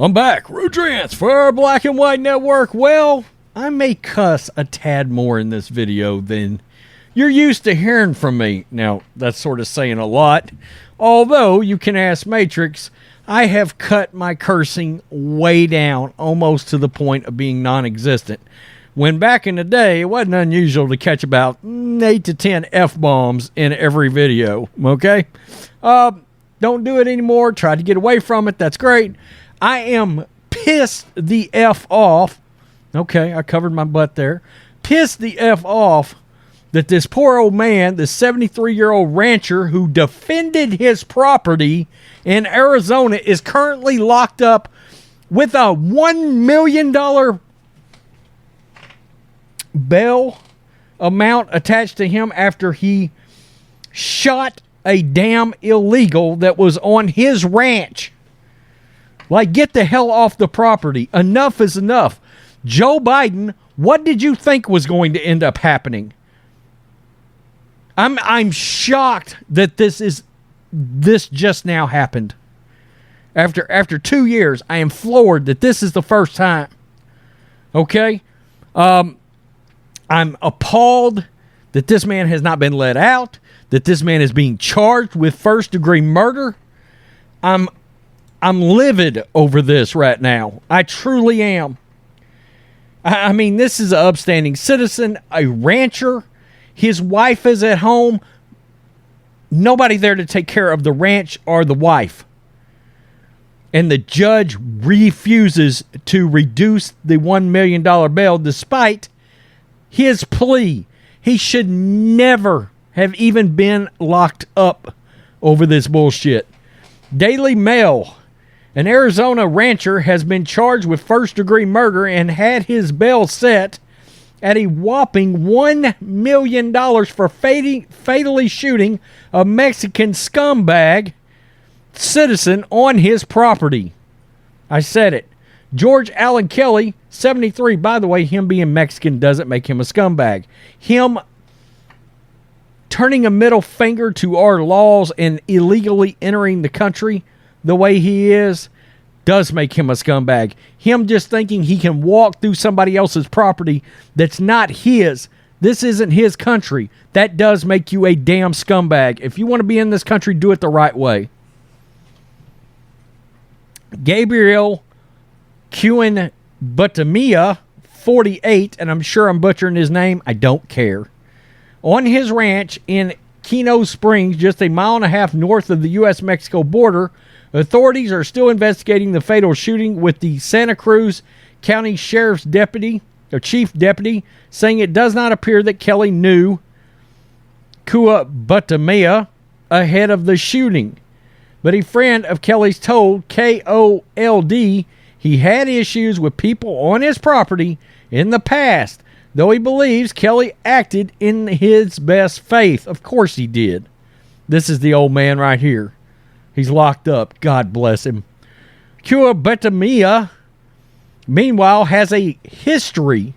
I'm back. Rudrance for Black and White Network. Well, I may cuss a tad more in this video than you're used to hearing from me. Now, that's sort of saying a lot. Although, you can ask Matrix, I have cut my cursing way down, almost to the point of being non-existent. When back in the day, it wasn't unusual to catch about 8 to 10 F-bombs in every video, okay? Don't do it anymore. Try to get away from it. That's great. I am pissed the F off. Okay, I covered my butt there. Pissed the F off that this poor old man, this 73-year-old rancher who defended his property in Arizona, is currently locked up with a $1 million bail amount attached to him after he shot a damn illegal that was on his ranch. Like, get the hell off the property. Enough is enough. Joe Biden, what did you think was going to end up happening? I'm shocked that this just now happened. After 2 years, I am floored that this is the first time. Okay? I'm appalled that this man has not been let out, that this man is being charged with first-degree murder. I'm livid over this right now. I truly am. I mean, this is an upstanding citizen, a rancher. His wife is at home. Nobody there to take care of the ranch or the wife. And the judge refuses to reduce the $1 million bail despite his plea. He should never have even been locked up over this bullshit. Daily Mail. An Arizona rancher has been charged with first-degree murder and had his bail set at a whopping $1 million for fatally shooting a Mexican scumbag citizen on his property. I said it. George Allen Kelly, 73. By the way, him being Mexican doesn't make him a scumbag. Him turning a middle finger to our laws and illegally entering the country the way he is does make him a scumbag. Him just thinking he can walk through somebody else's property that's not his. This isn't his country. That does make you a damn scumbag. If you want to be in this country, do it the right way. Gabriel Cuen Butamia, 48, and I'm sure I'm butchering his name. I don't care. On his ranch in Keno Springs, just a mile and a half north of the U.S.-Mexico border, authorities are still investigating the fatal shooting, with the Santa Cruz County Sheriff's Chief Deputy, saying it does not appear that Kelly knew Kua Butamia ahead of the shooting. But a friend of Kelly's told KOLD he had issues with people on his property in the past, though he believes Kelly acted in his best faith. Of course he did. This is the old man right here. He's locked up. God bless him. Kua Butamia, meanwhile, has a history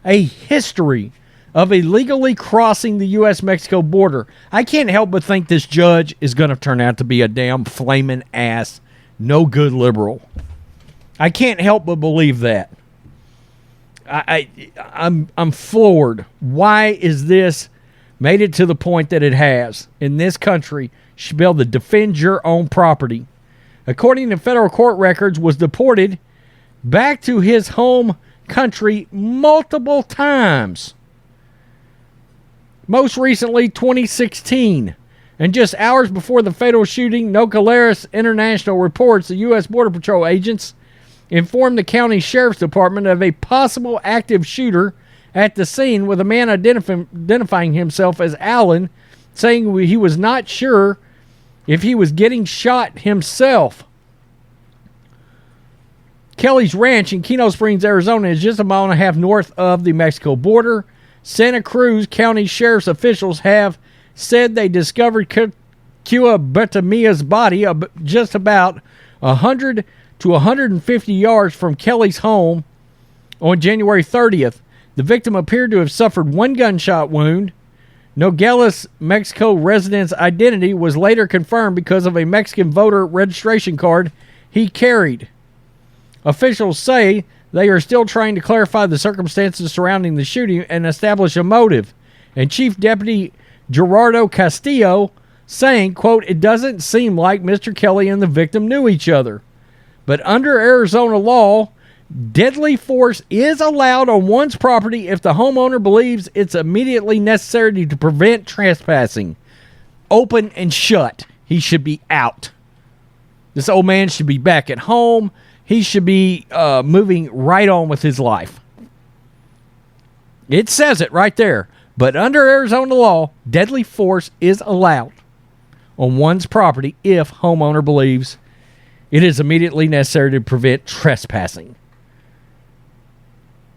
of illegally crossing the U.S.-Mexico border. I can't help but think this judge is going to turn out to be a damn flaming ass, no good liberal. I can't help but believe that. I'm floored. Why is this made it to the point that it has in this country? You should be able to defend your own property. According to federal court records, was deported back to his home country multiple times. Most recently, 2016. And just hours before the fatal shooting, Nogales International reports the U.S. Border Patrol agents informed the county sheriff's department of a possible active shooter at the scene, with a man identifying himself as Allen, saying he was not sure if he was getting shot himself. Kelly's ranch in Keno Springs, Arizona is just a mile and a half north of the Mexico border. Santa Cruz County Sheriff's officials have said they discovered Kua Butamia's body just about 100 to 150 yards from Kelly's home on January 30th. The victim appeared to have suffered one gunshot wound. Nogales, Mexico resident's identity was later confirmed because of a Mexican voter registration card he carried. Officials say they are still trying to clarify the circumstances surrounding the shooting and establish a motive. And Chief Deputy Gerardo Castillo saying, quote, "It doesn't seem like Mr. Kelly and the victim knew each other. But under Arizona law, deadly force is allowed on one's property if the homeowner believes it's immediately necessary to prevent trespassing. Open and shut. He should be out. This old man should be back at home. He should be moving right on with his life." It says it right there. But under Arizona law, deadly force is allowed on one's property if homeowner believes it is immediately necessary to prevent trespassing.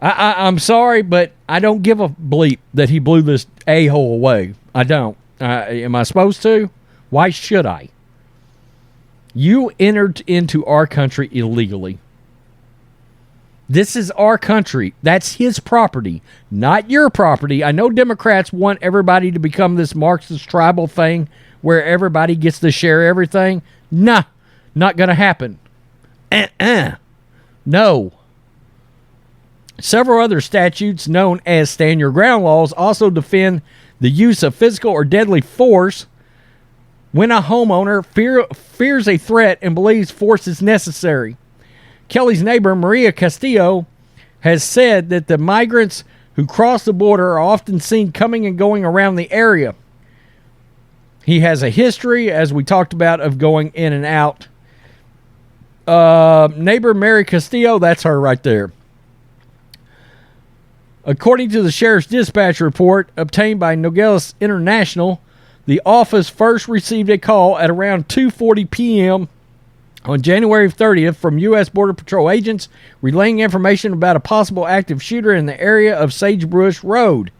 I'm sorry, but I don't give a bleep that he blew this a-hole away. I don't. Am I supposed to? Why should I? You entered into our country illegally. This is our country. That's his property, not your property. I know Democrats want everybody to become this Marxist tribal thing where everybody gets to share everything. Nah, not going to happen. No. Several other statutes known as stand your ground laws also defend the use of physical or deadly force when a homeowner fears a threat and believes force is necessary. Kelly's neighbor, Maria Castillo, has said that the migrants who cross the border are often seen coming and going around the area. He has a history, as we talked about, of going in and out. Neighbor Mary Castillo, that's her right there. According to the Sheriff's Dispatch report obtained by Nogales International, the office first received a call at around 2:40 p.m. on January 30th from U.S. Border Patrol agents relaying information about a possible active shooter in the area of Sagebrush Road.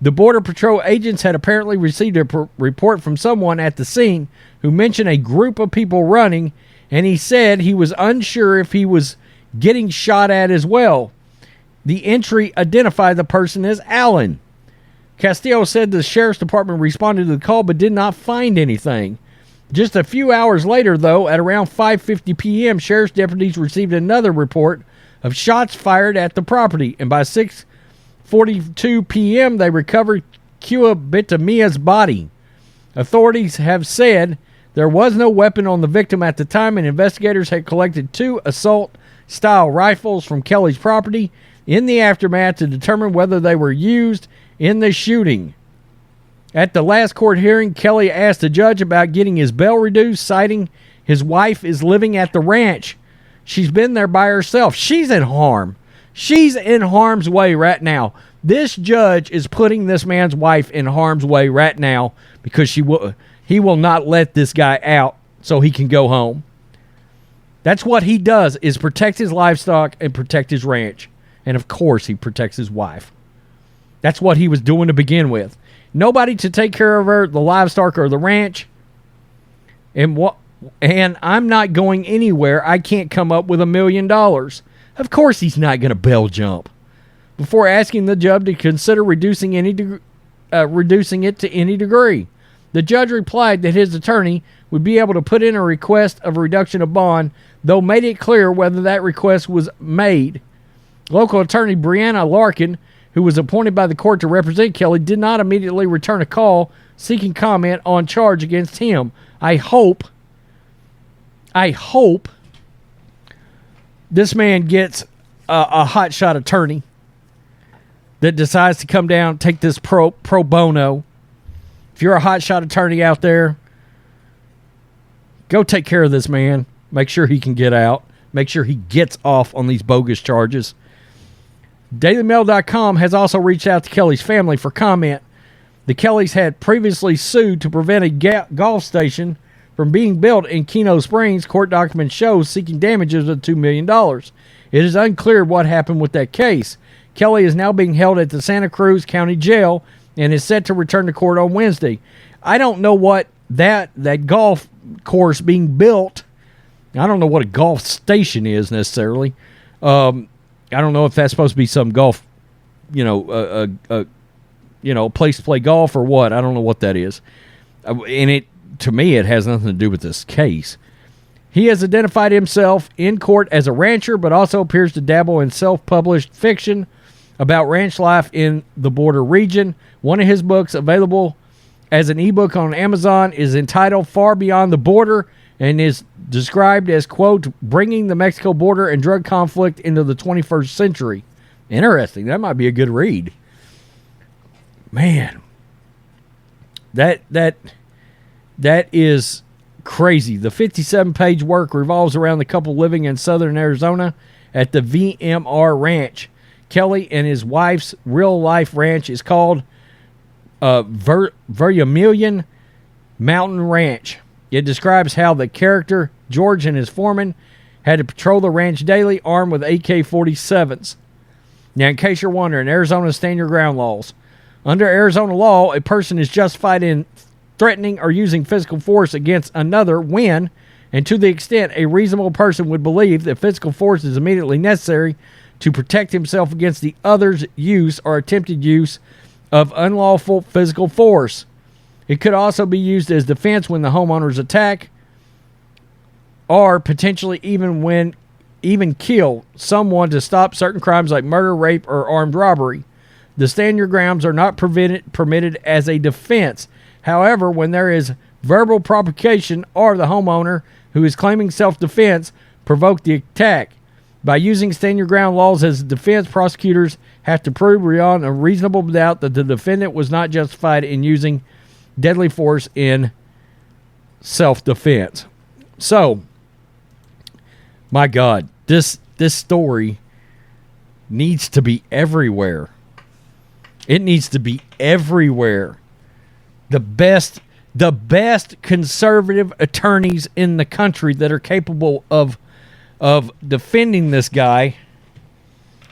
The Border Patrol agents had apparently received a report from someone at the scene who mentioned a group of people running, and he said he was unsure if he was getting shot at as well. The entry identified the person as Allen. Castillo said the sheriff's department responded to the call but did not find anything. Just a few hours later, though, at around 5:50 p.m., sheriff's deputies received another report of shots fired at the property, and by 6:42 p.m., they recovered Kua Bitamia's body. Authorities have said there was no weapon on the victim at the time, and investigators had collected 2 assault-style rifles from Kelly's property in the aftermath to determine whether they were used in the shooting. At the last court hearing, Kelly asked the judge about getting his bail reduced, citing his wife is living at the ranch. She's been there by herself. She's in harm. She's in harm's way right now. This judge is putting this man's wife in harm's way right now because he will not let this guy out so he can go home. That's what he does, is protect his livestock and protect his ranch. And of course he protects his wife. That's what he was doing to begin with. Nobody to take care of her, the livestock or the ranch. And I'm not going anywhere. I can't come up with $1 million. Of course he's not going to bail jump. Before asking the judge to consider reducing it to any degree, the judge replied that his attorney would be able to put in a request of a reduction of bond, though made it clear whether that request was made. Local attorney Brianna Larkin, who was appointed by the court to represent Kelly, did not immediately return a call seeking comment on charge against him. I hope this man gets a hotshot attorney that decides to come down, take this pro bono. If you're a hotshot attorney out there, go take care of this man. Make sure he can get out. Make sure he gets off on these bogus charges. DailyMail.com has also reached out to Kelly's family for comment. The Kellys had previously sued to prevent a golf station from being built in Keno Springs. Court documents show seeking damages of $2 million. It is unclear what happened with that case. Kelly is now being held at the Santa Cruz County Jail and is set to return to court on Wednesday. I don't know what that golf course being built. I don't know what a golf station is necessarily. I don't know if that's supposed to be some golf, a place to play golf or what. I don't know what that is. And to me, it has nothing to do with this case. He has identified himself in court as a rancher, but also appears to dabble in self-published fiction about ranch life in the border region. One of his books, available as an ebook on Amazon, is entitled Far Beyond the Border and is described as, quote, bringing the Mexico border and drug conflict into the 21st century. Interesting. That might be a good read. Man, that is crazy. The 57-page work revolves around the couple living in southern Arizona at the VMR Ranch. Kelly and his wife's real-life ranch is called Vermilion Mountain Ranch. It describes how the character, George and his foreman, had to patrol the ranch daily armed with AK-47s. Now, in case you're wondering, Arizona's stand your ground laws. Under Arizona law, a person is justified in threatening or using physical force against another when, and to the extent a reasonable person would believe that physical force is immediately necessary to protect himself against the other's use or attempted use of unlawful physical force. It could also be used as defense when the homeowners attack or potentially even kill someone to stop certain crimes like murder, rape, or armed robbery. The stand your grounds are not permitted as a defense. However, when there is verbal provocation or the homeowner who is claiming self-defense provoked the attack. By using stand your ground laws as a defense, prosecutors have to prove beyond a reasonable doubt that the defendant was not justified in using deadly force in self-defense. So, my God, this story needs to be everywhere. It needs to be everywhere. The best conservative attorneys in the country that are capable of defending this guy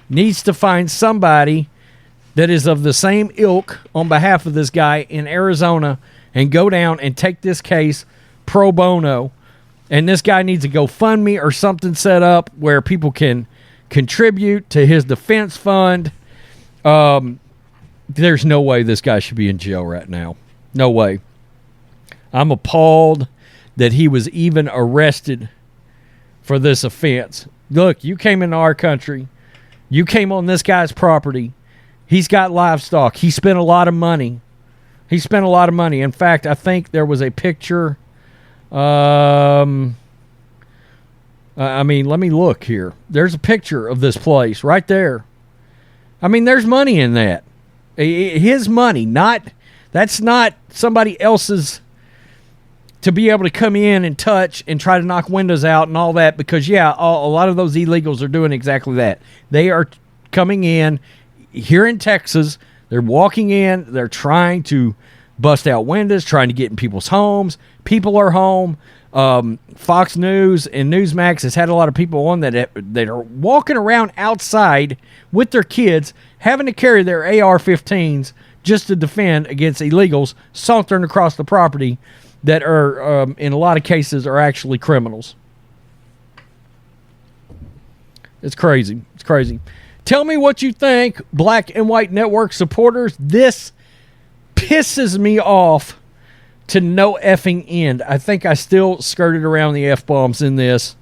needs to find somebody that is of the same ilk on behalf of this guy in Arizona and go down and take this case pro bono. And this guy needs a GoFundMe or something set up where people can contribute to his defense fund. There's no way this guy should be in jail right now. No way. I'm appalled that he was even arrested for this offense. Look, you came into our country. You came on this guy's property. He's got livestock. He spent a lot of money. In fact, I think there was a picture. Let me look here. There's a picture of this place right there. I mean, there's money in that. His money, that's not somebody else's to be able to come in and touch and try to knock windows out and all that, because, yeah, a lot of those illegals are doing exactly that. They are coming in here in Texas. They're walking in. They're trying to bust out windows, trying to get in people's homes. People are home. Fox News and Newsmax has had a lot of people on that are walking around outside with their kids, having to carry their AR-15s just to defend against illegals sauntering across the property that are, in a lot of cases, are actually criminals. It's crazy. It's crazy. Tell me what you think, Black and White Network supporters. This pisses me off to no effing end. I think I still skirted around the F-bombs in this,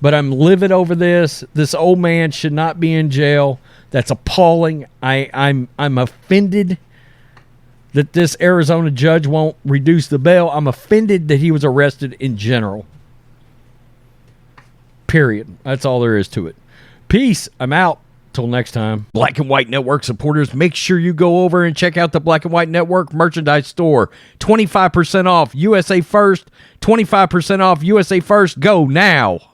but I'm livid over this. This old man should not be in jail. That's appalling. I'm offended that this Arizona judge won't reduce the bail. I'm offended that he was arrested in general. Period. That's all there is to it. Peace. I'm out. Till next time. Black and White Network supporters, make sure you go over and check out the Black and White Network merchandise store. 25% off USA First. 25% off USA First. Go now.